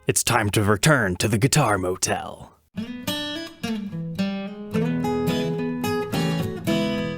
It's time to return to the Guitar Motel.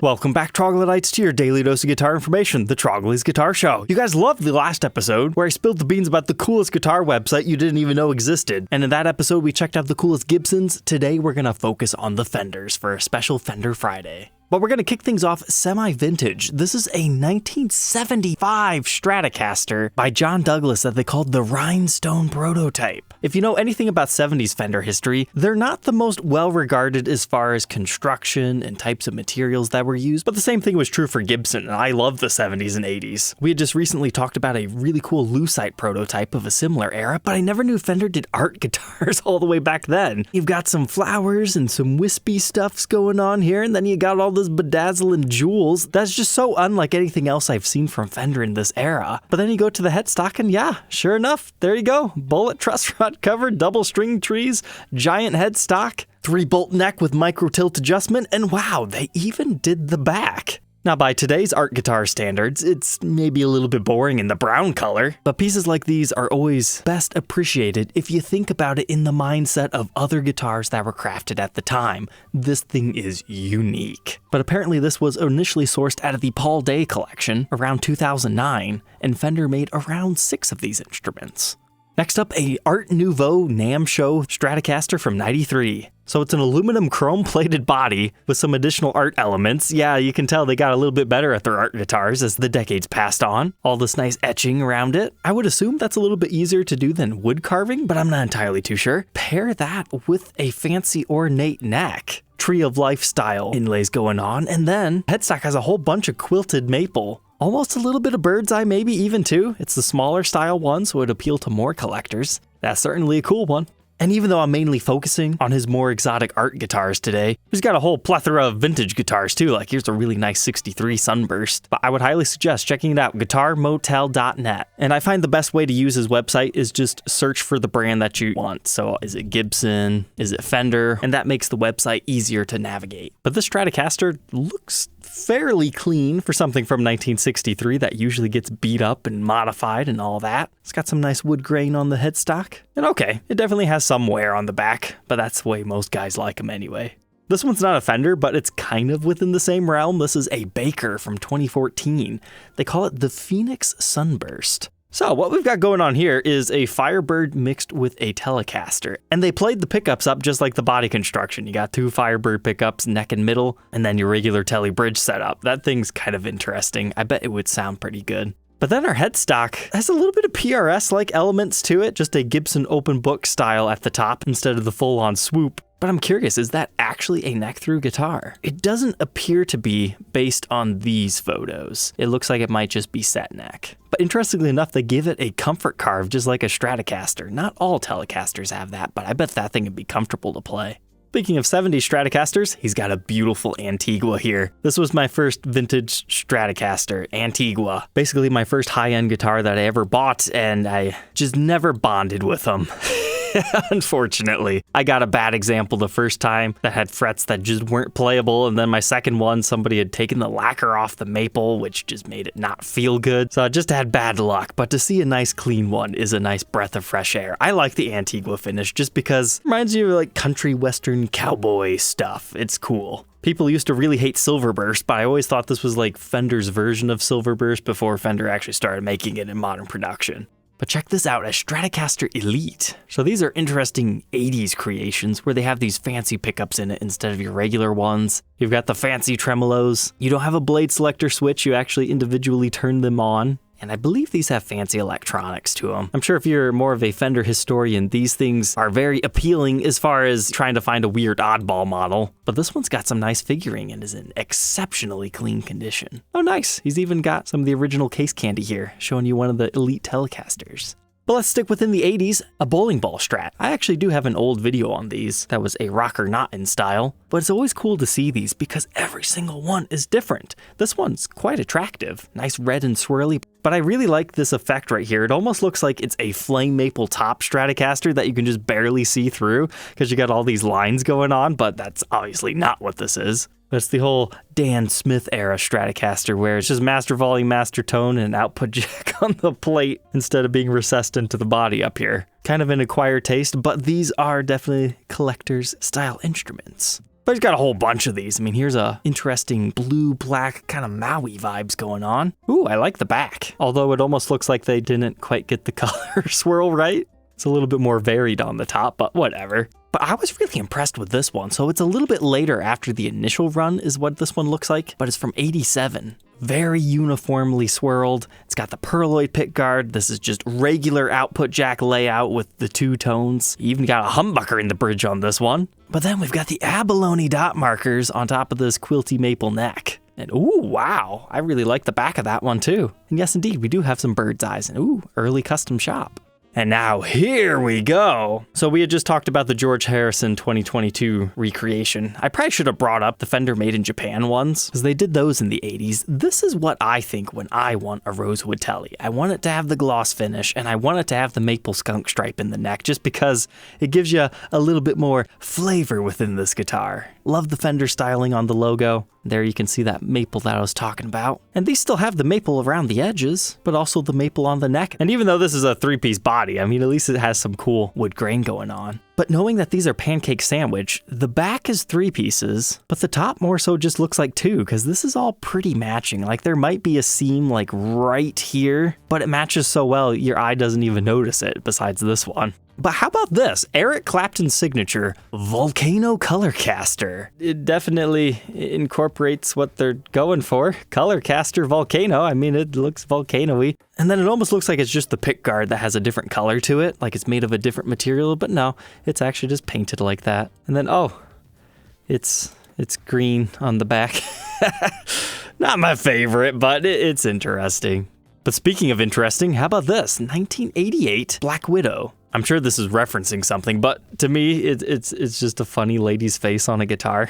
Welcome back, troglodytes, to your daily dose of guitar information, the Trogly's Guitar Show. You guys loved the last episode where I spilled the beans about the coolest guitar website you didn't even know existed. And in that episode, we checked out the coolest Gibsons. Today, we're going to focus on the Fenders for a special Fender Friday. But we're going to kick things off semi-vintage. This is a 1975 Stratocaster by John Douglas that they called the Rhinestone prototype. If you know anything about 70s Fender history, they're not the most well-regarded as far as construction and types of materials that were used, but the same thing was true for Gibson, and I love the 70s and 80s. We had just recently talked about a really cool Lucite prototype of a similar era, but I never knew Fender did art guitars all the way back then. You've got some flowers and some wispy stuffs going on here, and then you got all this bedazzling jewels. That's just so unlike anything else I've seen from Fender in this era. But then you go to the headstock and yeah, sure enough, there you go. Bullet truss rod cover, double string trees, giant headstock, 3-bolt neck with micro tilt adjustment, and wow, they even did the back. Now, by today's art guitar standards, it's maybe a little bit boring in the brown color, but pieces like these are always best appreciated if you think about it in the mindset of other guitars that were crafted at the time. This thing is unique. But apparently this was initially sourced out of the Paul Day collection around 2009, and Fender made around 6 of these instruments. Next up, a Art Nouveau NAMM show Stratocaster from '93. So it's an aluminum chrome-plated body with some additional art elements. Yeah, you can tell they got a little bit better at their art guitars as the decades passed on. All this nice etching around it. I would assume that's a little bit easier to do than wood carving, but I'm not entirely too sure. Pair that with a fancy ornate neck. Tree of Life style inlays going on, and then headstock has a whole bunch of quilted maple. Almost a little bit of bird's eye, maybe even too. It's the smaller style one, so it would appeal to more collectors. That's certainly a cool one. And even though I'm mainly focusing on his more exotic art guitars today, he's got a whole plethora of vintage guitars too, like here's a really nice 63 Sunburst. But I would highly suggest checking it out, guitarmotel.net. And I find the best way to use his website is just search for the brand that you want. So is it Gibson? Is it Fender? And that makes the website easier to navigate. But this Stratocaster looks fairly clean for something from 1963 that usually gets beat up and modified and all that. It's got some nice wood grain on the headstock. And okay, it definitely has some wear on the back, but that's the way most guys like them anyway. This one's not a Fender, but it's kind of within the same realm. This is a Baker from 2014. They call it the Phoenix Sunburst. So what we've got going on here is a Firebird mixed with a Telecaster, and they played the pickups up just like the body construction. You got 2 Firebird pickups, neck and middle, and then your regular Tele bridge setup. That thing's kind of interesting. I bet it would sound pretty good. But then our headstock has a little bit of PRS-like elements to it, just a Gibson open book style at the top instead of the full-on swoop. But I'm curious, is that actually a neck-through guitar? It doesn't appear to be based on these photos. It looks like it might just be set neck. But interestingly enough, they give it a comfort carve just like a Stratocaster. Not all Telecasters have that, but I bet that thing would be comfortable to play. Speaking of 70s Stratocasters, he's got a beautiful Antigua here. This was my first vintage Stratocaster, Antigua. Basically my first high-end guitar that I ever bought, and I just never bonded with them. Unfortunately, I got a bad example the first time that had frets that just weren't playable, and then my second one, somebody had taken the lacquer off the maple, which just made it not feel good. So I just had bad luck, but to see a nice clean one is a nice breath of fresh air. I like the Antigua finish just because it reminds you of like country western cowboy stuff. It's cool. People used to really hate Silverburst, but I always thought this was like Fender's version of Silverburst before Fender actually started making it in modern production. But check this out, a Stratocaster Elite. So these are interesting 80s creations where they have these fancy pickups in it instead of your regular ones. You've got the fancy tremolos. You don't have a blade selector switch, you actually individually turn them on. And I believe these have fancy electronics to them. I'm sure if you're more of a Fender historian, these things are very appealing as far as trying to find a weird oddball model. But this one's got some nice figuring and is in exceptionally clean condition. Oh nice, he's even got some of the original case candy here, showing you one of the Elite Telecasters. But let's stick within the 80s, a bowling ball Strat. I actually do have an old video on these that was a rocker not in style, but it's always cool to see these because every single one is different. This one's quite attractive, nice red and swirly, but I really like this effect right here. It almost looks like it's a flame maple top Stratocaster that you can just barely see through because you got all these lines going on, but that's obviously not what this is. That's the whole Dan Smith era Stratocaster where it's just master volume, master tone, and output jack on the plate instead of being recessed into the body up here. Kind of an acquired taste, but these are definitely collector's style instruments. But he's got a whole bunch of these. I mean, here's a interesting blue-black kind of Maui vibes going on. Ooh, I like the back. Although it almost looks like they didn't quite get the color swirl right. It's a little bit more varied on the top, but whatever. But I was really impressed with this one. So it's a little bit later after the initial run is what this one looks like, but it's from '87. Very uniformly swirled. It's got the pearloid pickguard. This is just regular output jack layout with the two tones. You even got a humbucker in the bridge on this one. But then we've got the abalone dot markers on top of this quilty maple neck. And ooh, wow, I really like the back of that one too. And yes, indeed, we do have some bird's eyes and ooh, early custom shop. And now here we go. So we had just talked about the George Harrison 2022 recreation. I probably should have brought up the Fender Made in Japan ones because they did those in the 80s. This is what I think when I want a Rosewood Tele. I want it to have the gloss finish and I want it to have the maple skunk stripe in the neck just because it gives you a little bit more flavor within this guitar. Love the Fender styling on the logo. There you can see that maple that I was talking about. And these still have the maple around the edges, but also the maple on the neck. And even though this is a three-piece body, I mean, at least it has some cool wood grain going on. But knowing that these are pancake sandwich, the back is 3 pieces, but the top more so just looks like 2, because this is all pretty matching. Like there might be a seam like right here, but it matches so well, your eye doesn't even notice it besides this one. But how about this? Eric Clapton's signature Volcano Colorcaster. It definitely incorporates what they're going for. Colorcaster Volcano. I mean, it looks volcano-y. And then it almost looks like it's just the pickguard that has a different color to it, like it's made of a different material, but no, it's actually just painted like that. And then, oh, it's green on the back. Not my favorite, but it's interesting. But speaking of interesting, how about this? 1988 Black Widow. I'm sure this is referencing something, but to me, it's just a funny lady's face on a guitar.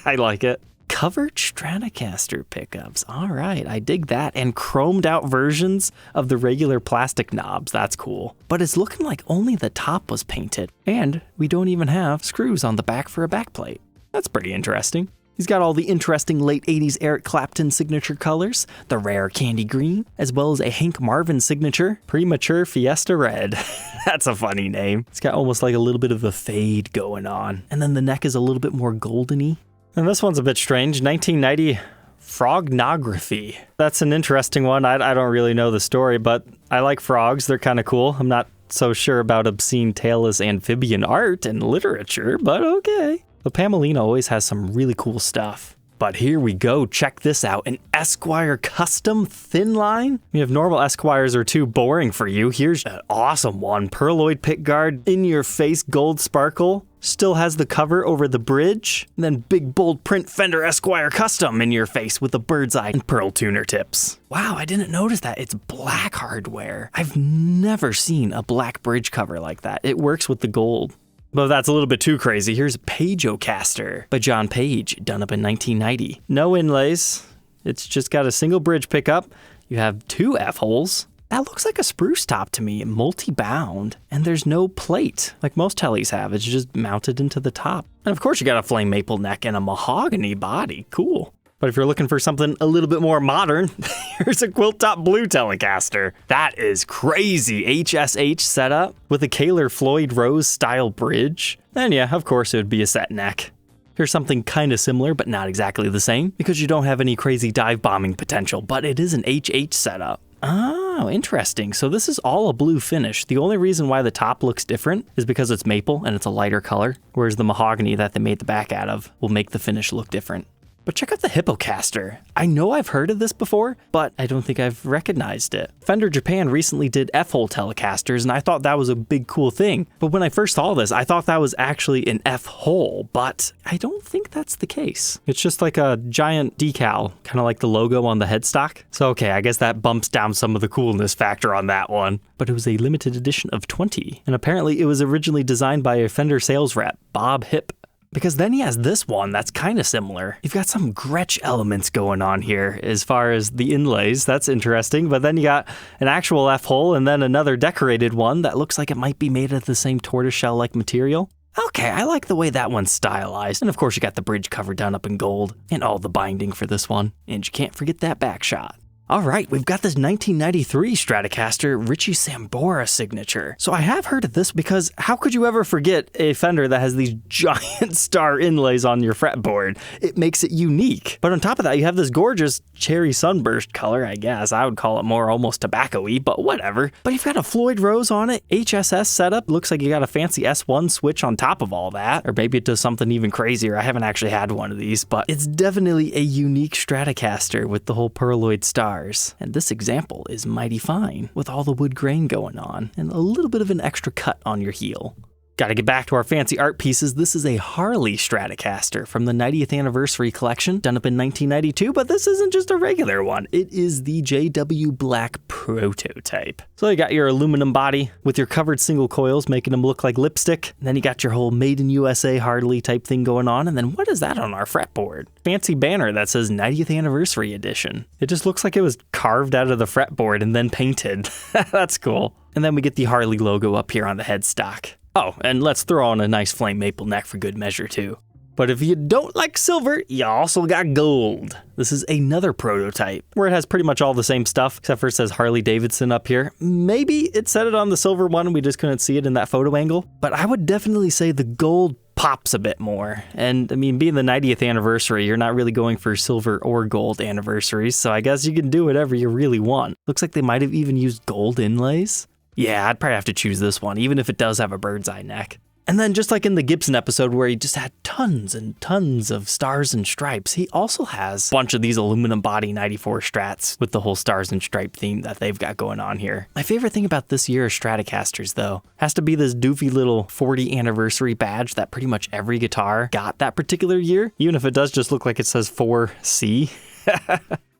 I like it. Covered Stratocaster pickups. All right, I dig that. And chromed out versions of the regular plastic knobs. That's cool. But it's looking like only the top was painted. And we don't even have screws on the back for a backplate. That's pretty interesting. He's got all the interesting late 80s Eric Clapton signature colors, the rare candy green, as well as a Hank Marvin signature, Premature Fiesta Red. That's a funny name. It's got almost like a little bit of a fade going on. And then the neck is a little bit more golden-y. And this one's a bit strange, 1990 Frognography. That's an interesting one. I don't really know the story, but I like frogs. They're kind of cool. I'm not so sure about obscene tailless amphibian art and literature, but okay. But Pamelina always has some really cool stuff. But here we go, check this out, an Esquire Custom Thinline. I mean, if normal Esquires are too boring for you, here's an awesome one. Pearloid pickguard, in-your-face gold sparkle, still has the cover over the bridge, and then big bold print Fender Esquire Custom in your face with a bird's eye and pearl tuner tips. Wow, I didn't notice that. It's black hardware. I've never seen a black bridge cover like that. It works with the gold. But if that's a little bit too crazy, here's Hippocaster by John Page, done up in 1990. No inlays, it's just got a single bridge pickup. You have 2 F-holes. That looks like a spruce top to me, multi-bound, and there's no plate like most Teles have. It's just mounted into the top. And of course you got a flame maple neck and a mahogany body, cool. But if you're looking for something a little bit more modern, here's a quilt top blue Telecaster. That is crazy. HSH setup with a Kaler Floyd Rose style bridge. And yeah, of course it would be a set neck. Here's something kind of similar, but not exactly the same because you don't have any crazy dive bombing potential, but it is an HH setup. Oh, interesting. So this is all a blue finish. The only reason why the top looks different is because it's maple and it's a lighter color, whereas the mahogany that they made the back out of will make the finish look different. But check out the Hippocaster. I know I've heard of this before, but I don't think I've recognized it. Fender Japan recently did F-hole Telecasters, and I thought that was a big cool thing. But when I first saw this, I thought that was actually an F-hole, but I don't think that's the case. It's just like a giant decal, kind of like the logo on the headstock. So okay, I guess that bumps down some of the coolness factor on that one. But it was a limited edition of 20, and apparently it was originally designed by a Fender sales rep, Bob Hipp. Because then he has this one that's kind of similar. You've got some Gretsch elements going on here as far as the inlays. That's interesting. But then you got an actual F-hole and then another decorated one that looks like it might be made of the same tortoiseshell-like material. Okay, I like the way that one's stylized. And of course you got the bridge cover done up in gold and all the binding for this one. And you can't forget that back shot. All right, we've got this 1993 Stratocaster Richie Sambora signature. So I have heard of this because how could you ever forget a Fender that has these giant star inlays on your fretboard? It makes it unique. But on top of that, you have this gorgeous cherry sunburst color, I guess. I would call it more almost tobacco-y, but whatever. But you've got a Floyd Rose on it, HSS setup. Looks like you got a fancy S1 switch on top of all that. Or maybe it does something even crazier. I haven't actually had one of these, but it's definitely a unique Stratocaster with the whole pearloid star. And this example is mighty fine with all the wood grain going on and a little bit of an extra cut on your heel. Gotta get back to our fancy art pieces. This is a Harley Stratocaster from the 90th anniversary collection, done up in 1992, but this isn't just a regular one. It is the JW Black prototype. So you got your aluminum body with your covered single coils, making them look like lipstick. And then you got your whole Made in USA Harley type thing going on. And then what is that on our fretboard? Fancy banner that says 90th anniversary edition. It just looks like it was carved out of the fretboard and then painted. That's cool. And then we get the Harley logo up here on the headstock. Oh, and let's throw on a nice flame maple neck for good measure too. But if you don't like silver, you also got gold. This is another prototype where it has pretty much all the same stuff, except for it says Harley Davidson up here. Maybe it said it on the silver one and we just couldn't see it in that photo angle. But I would definitely say the gold pops a bit more. And I mean, being the 90th anniversary, you're not really going for silver or gold anniversaries, so I guess you can do whatever you really want. Looks like they might have even used gold inlays. Yeah, I'd probably have to choose this one, even if it does have a bird's eye neck. And then just like in the Gibson episode where he just had tons and tons of stars and stripes, he also has a bunch of these aluminum body 94 Strats with the whole stars and stripe theme that they've got going on here. My favorite thing about this year's Stratocasters though, has to be this doofy little 40 anniversary badge that pretty much every guitar got that particular year, even if it does just look like it says 4C.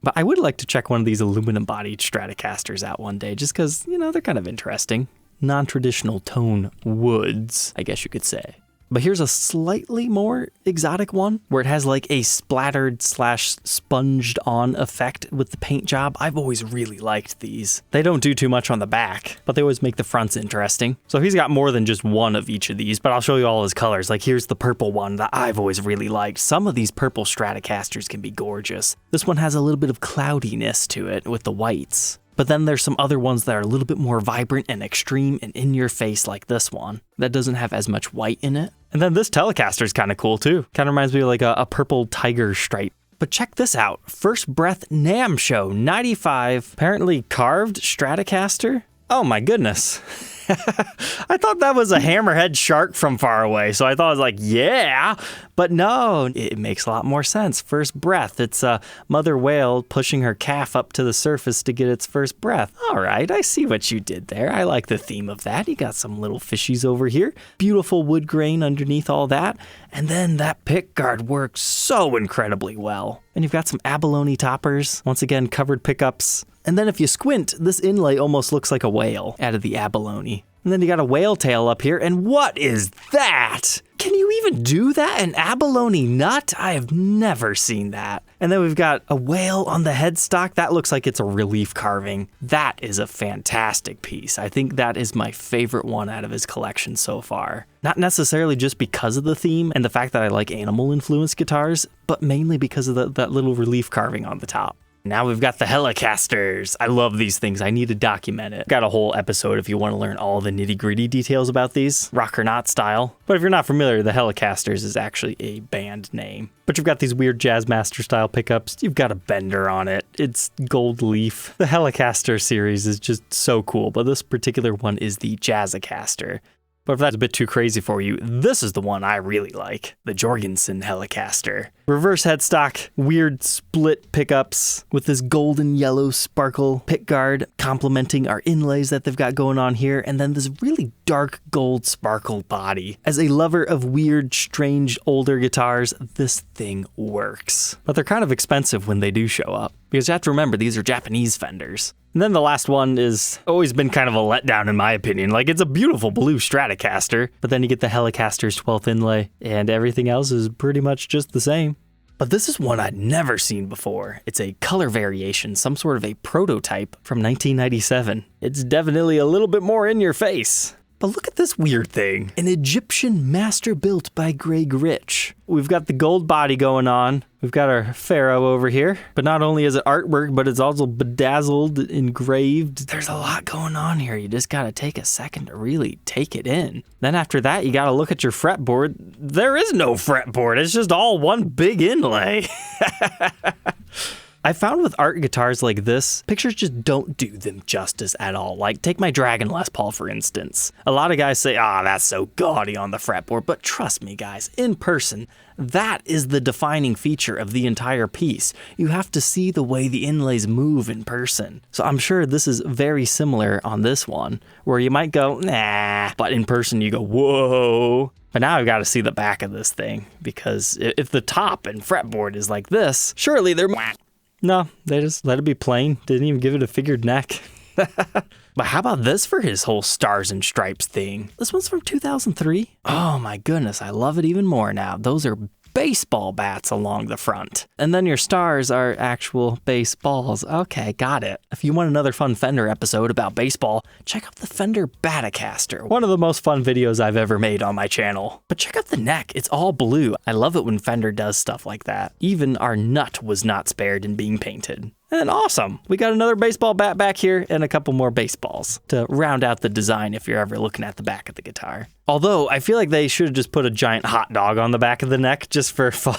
But I would like to check one of these aluminum-bodied Stratocasters out one day, just because, you know, they're kind of interesting. Non-traditional tone woods, I guess you could say. But here's a slightly more exotic one, where it has like a splattered / sponged on effect with the paint job. I've always really liked these. They don't do too much on the back, but they always make the fronts interesting. So he's got more than just one of each of these, but I'll show you all his colors. Like here's the purple one that I've always really liked. Some of these purple Stratocasters can be gorgeous. This one has a little bit of cloudiness to it with the whites. But then there's some other ones that are a little bit more vibrant and extreme and in your face like this one. That doesn't have as much white in it. And then this Telecaster is kind of cool too. Kind of reminds me of like a purple tiger stripe. But check this out. First Breath NAMM Show 95. Apparently carved Stratocaster. Oh my goodness. I thought that was a hammerhead shark from far away, so I thought I was like, yeah, but no, it makes a lot more sense. First breath, it's a mother whale pushing her calf up to the surface to get its first breath. All right, I see what you did there. I like the theme of that. You got some little fishies over here, beautiful wood grain underneath all that, and then that pick guard works so incredibly well. And you've got some abalone toppers, once again covered pickups. And then if you squint, this inlay almost looks like a whale out of the abalone. And then you got a whale tail up here, and what is that? Can you even do that? An abalone nut? I have never seen that. And then we've got a whale on the headstock. That looks like it's a relief carving. That is a fantastic piece. I think that is my favorite one out of his collection so far. Not necessarily just because of the theme and the fact that I like animal-influenced guitars, but mainly because of that little relief carving on the top. Now we've got the Hellecasters. I love these things. I need to document it. Got a whole episode if you want to learn all the nitty-gritty details about these, rock or not style. But if you're not familiar, the Hellecasters is actually a band name. But you've got these weird Jazzmaster style pickups. You've got a bender on it. It's gold leaf. The Hellecaster series is just so cool, but this particular one is the Jazzicaster. But if that's a bit too crazy for you, this is the one I really like, the Jorgensen Hellecaster. Reverse headstock, weird split pickups with this golden yellow sparkle pickguard complementing our inlays that they've got going on here, and then this really dark gold sparkle body. As a lover of weird, strange, older guitars, this thing works. But they're kind of expensive when they do show up, because you have to remember these are Japanese Fenders. And then the last one is always been kind of a letdown in my opinion. Like, it's a beautiful blue Stratocaster, but then you get the Hellecaster's 12th inlay, and everything else is pretty much just the same. But this is one I'd never seen before. It's a color variation, some sort of a prototype from 1997. It's definitely a little bit more in your face. But look at this weird thing. An Egyptian Masterbuilt by Greg Rich. We've got the gold body going on. We've got our pharaoh over here. But not only is it artwork, but it's also bedazzled, engraved. There's a lot going on here. You just gotta take a second to really take it in. Then after that, you gotta look at your fretboard. There is no fretboard. It's just all one big inlay. I found with art guitars like this, pictures just don't do them justice at all. Like, take my Dragon Les Paul, for instance. A lot of guys say, that's so gaudy on the fretboard, but trust me, guys, in person, that is the defining feature of the entire piece. You have to see the way the inlays move in person. So I'm sure this is very similar on this one, where you might go, nah, but in person you go, whoa. But now I've got to see the back of this thing, because if the top and fretboard is like this, surely they're... No, they just let it be plain. Didn't even give it a figured neck. But how about this for his whole stars and stripes thing? This one's from 2003. Oh my goodness, I love it even more now. Those are baseball bats along the front. And then your stars are actual baseballs. Okay, got it. If you want another fun Fender episode about baseball, check out the Fender Batacaster, one of the most fun videos I've ever made on my channel. But check out the neck, it's all blue. I love it when Fender does stuff like that. Even our nut was not spared in being painted. And awesome, we got another baseball bat back here and a couple more baseballs to round out the design if you're ever looking at the back of the guitar. Although, I feel like they should have just put a giant hot dog on the back of the neck just for fun.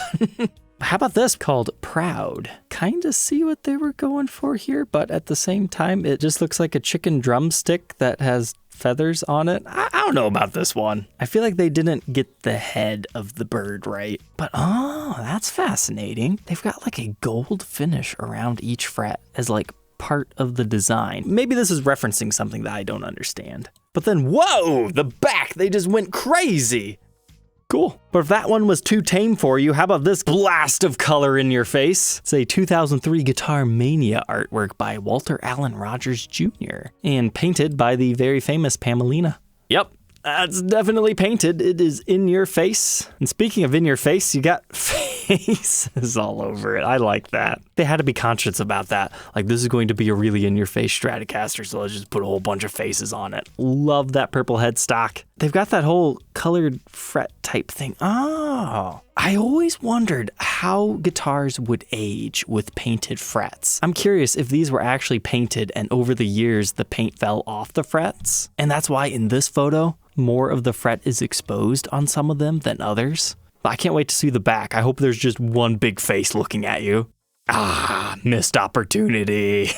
How about this called Proud? Kinda see what they were going for here, but at the same time, it just looks like a chicken drumstick that has feathers on it. I don't know about this one. I feel like they didn't get the head of the bird right. But oh, that's fascinating. They've got like a gold finish around each fret as like part of the design. Maybe this is referencing something that I don't understand. But then, whoa, the back, they just went crazy. Cool. But if that one was too tame for you, how about this blast of color in your face? It's a 2003 Guitarmania artwork by Walter Allen Rogers Jr. and painted by the very famous Pamelina. Yep, that's definitely painted. It is in your face. And speaking of in your face, you got faces all over it. I like that. They had to be conscious about that. Like, this is going to be a really in your face Stratocaster, so let's just put a whole bunch of faces on it. Love that purple headstock. They've got that whole colored fret type thing. Oh, I always wondered how guitars would age with painted frets. I'm curious if these were actually painted and over the years the paint fell off the frets. And that's why in this photo, more of the fret is exposed on some of them than others. I can't wait to see the back. I hope there's just one big face looking at you. Missed opportunity.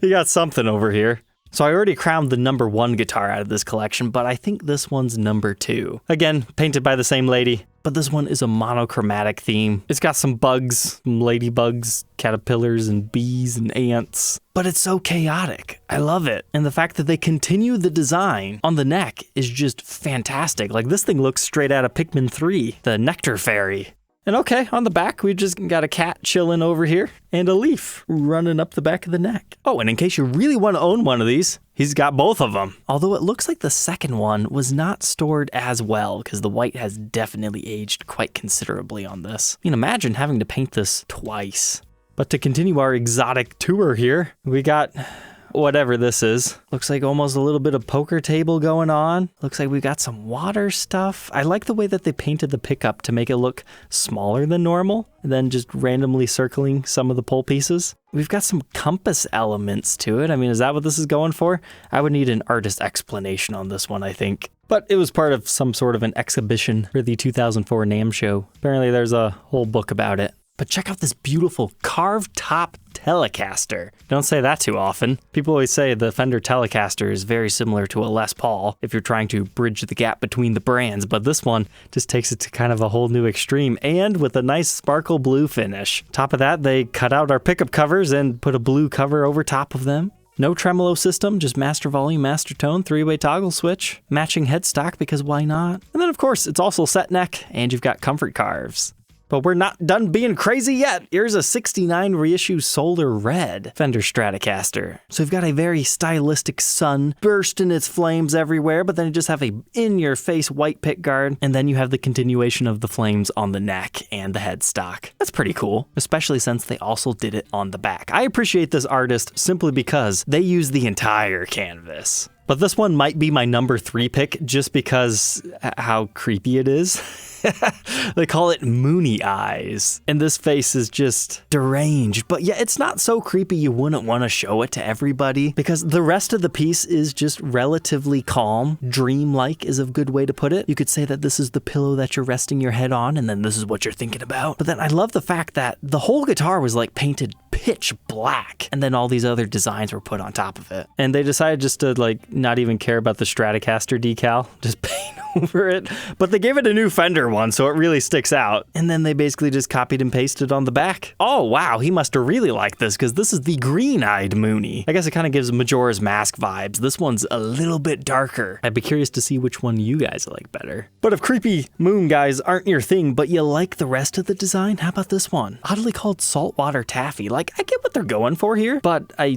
You got something over here. So I already crowned the number 1 guitar out of this collection, but I think this one's number 2. Again, painted by the same lady, but this one is a monochromatic theme. It's got some bugs, some ladybugs, caterpillars, and bees, and ants. But it's so chaotic. I love it. And the fact that they continue the design on the neck is just fantastic. Like, this thing looks straight out of Pikmin 3, the Nectar Fairy. And okay, on the back, we just got a cat chilling over here and a leaf running up the back of the neck. Oh, and in case you really want to own one of these, he's got both of them. Although it looks like the second one was not stored as well because the white has definitely aged quite considerably on this. I mean, imagine having to paint this twice. But to continue our exotic tour here, we got whatever this is. Looks like almost a little bit of poker table going on. Looks like we got some water stuff. I like the way that they painted the pickup to make it look smaller than normal, and then just randomly circling some of the pole pieces. We've got some compass elements to it. I mean, is that what this is going for? I would need an artist explanation on this one, I think. But it was part of some sort of an exhibition for the 2004 NAMM show. Apparently there's a whole book about it. But check out this beautiful carved top Hellecaster. Don't say that too often. People always say the Fender Telecaster is very similar to a Les Paul if you're trying to bridge the gap between the brands, but this one just takes it to kind of a whole new extreme, and with a nice sparkle blue finish. Top of that, they cut out our pickup covers and put a blue cover over top of them. No tremolo system, just master volume, master tone, 3-way toggle switch, matching headstock because why not? And then of course, it's also set neck, and you've got comfort carves. But we're not done being crazy yet. Here's a 69 reissue Solar Red Fender Stratocaster. So you've got a very stylistic sun bursting its flames everywhere, but then you just have a in-your-face white pickguard, and then you have the continuation of the flames on the neck and the headstock. That's pretty cool, especially since they also did it on the back. I appreciate this artist simply because they use the entire canvas. But this one might be my number 3 pick just because how creepy it is. They call it Moony Eyes. And this face is just deranged. But yeah, it's not so creepy you wouldn't want to show it to everybody because the rest of the piece is just relatively calm. Dreamlike is a good way to put it. You could say that this is the pillow that you're resting your head on and then this is what you're thinking about. But then I love the fact that the whole guitar was like painted pitch black and then all these other designs were put on top of it. And they decided just to like not even care about the Stratocaster decal, just paint over it. But they gave it a new Fender one, so it really sticks out. And then they basically just copied and pasted on the back. Oh wow, he must have really liked this because this is the green-eyed Moony. I guess it kind of gives Majora's Mask vibes. This one's a little bit darker. I'd be curious to see which one you guys like better. But if creepy moon guys aren't your thing, but you like the rest of the design, how about this one? Oddly called Saltwater Taffy. Like, I get what they're going for here, but I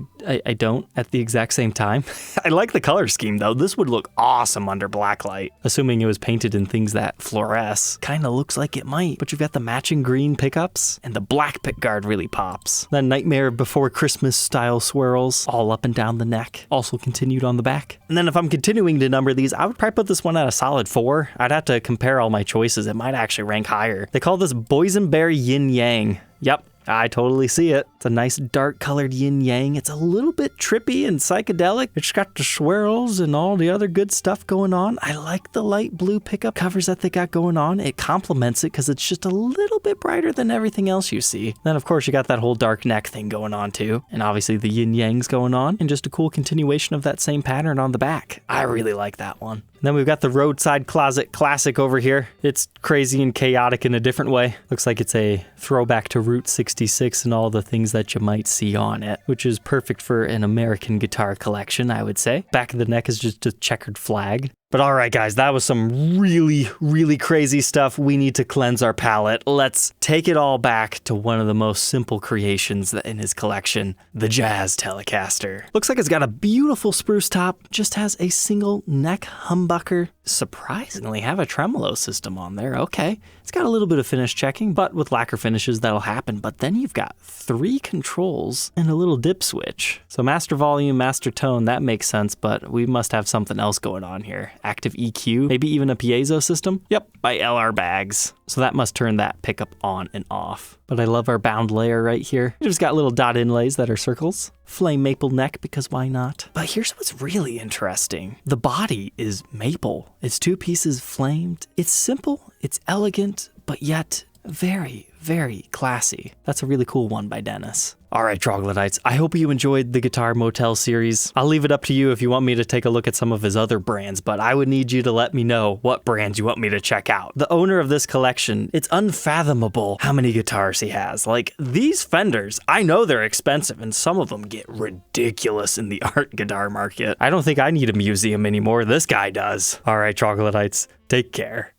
don't at the exact same time. I like the color scheme though. This would look awesome under blacklight. Assuming it was painted in things that fluoresce. Kinda looks like it might, but you've got the matching green pickups and the black pickguard really pops. Then Nightmare Before Christmas style swirls all up and down the neck. Also continued on the back. And then if I'm continuing to number these, I would probably put this one at a solid 4. I'd have to compare all my choices. It might actually rank higher. They call this Boysenberry Yin Yang. Yep. I totally see it. It's a nice dark colored yin yang. It's a little bit trippy and psychedelic. It's got the swirls and all the other good stuff going on. I like the light blue pickup covers that they got going on. It complements it because it's just a little bit brighter than everything else you see. Then of course you got that whole dark neck thing going on too. And obviously the yin yangs going on and just a cool continuation of that same pattern on the back. I really like that one. Then we've got the Roadside Closet Classic over here. It's crazy and chaotic in a different way. Looks like it's a throwback to Route 66 and all the things that you might see on it, which is perfect for an American guitar collection, I would say. Back of the neck is just a checkered flag. But all right, guys, that was some really, really crazy stuff. We need to cleanse our palate. Let's take it all back to one of the most simple creations in his collection, the Jazz Telecaster. Looks like it's got a beautiful spruce top, just has a single neck humbucker. Surprisingly, have a tremolo system on there. Okay, it's got a little bit of finish checking, but with lacquer finishes, that'll happen. But then you've got 3 controls and a little dip switch. So master volume, master tone, that makes sense, but we must have something else going on here. Active EQ, maybe even a piezo system? Yep, by LR Bags. So that must turn that pickup on and off. But I love our bound layer right here. It just got little dot inlays that are circles. Flame maple neck, because why not? But here's what's really interesting. The body is maple. It's 2 pieces flamed. It's simple, it's elegant, but yet very, very classy. That's a really cool one by Dennis. All right, troglodytes, I hope you enjoyed the Guitar Motel series. I'll leave it up to you if you want me to take a look at some of his other brands, but I would need you to let me know what brands you want me to check out. The owner of this collection, it's unfathomable how many guitars he has. Like, these Fenders, I know they're expensive, and some of them get ridiculous in the art guitar market. I don't think I need a museum anymore. This guy does. All right, troglodytes, take care.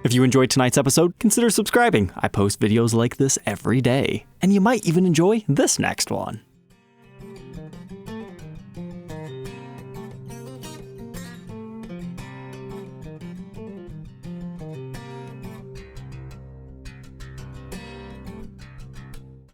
If you enjoyed tonight's episode, consider subscribing. I post videos like this every day. And you might even enjoy this next one.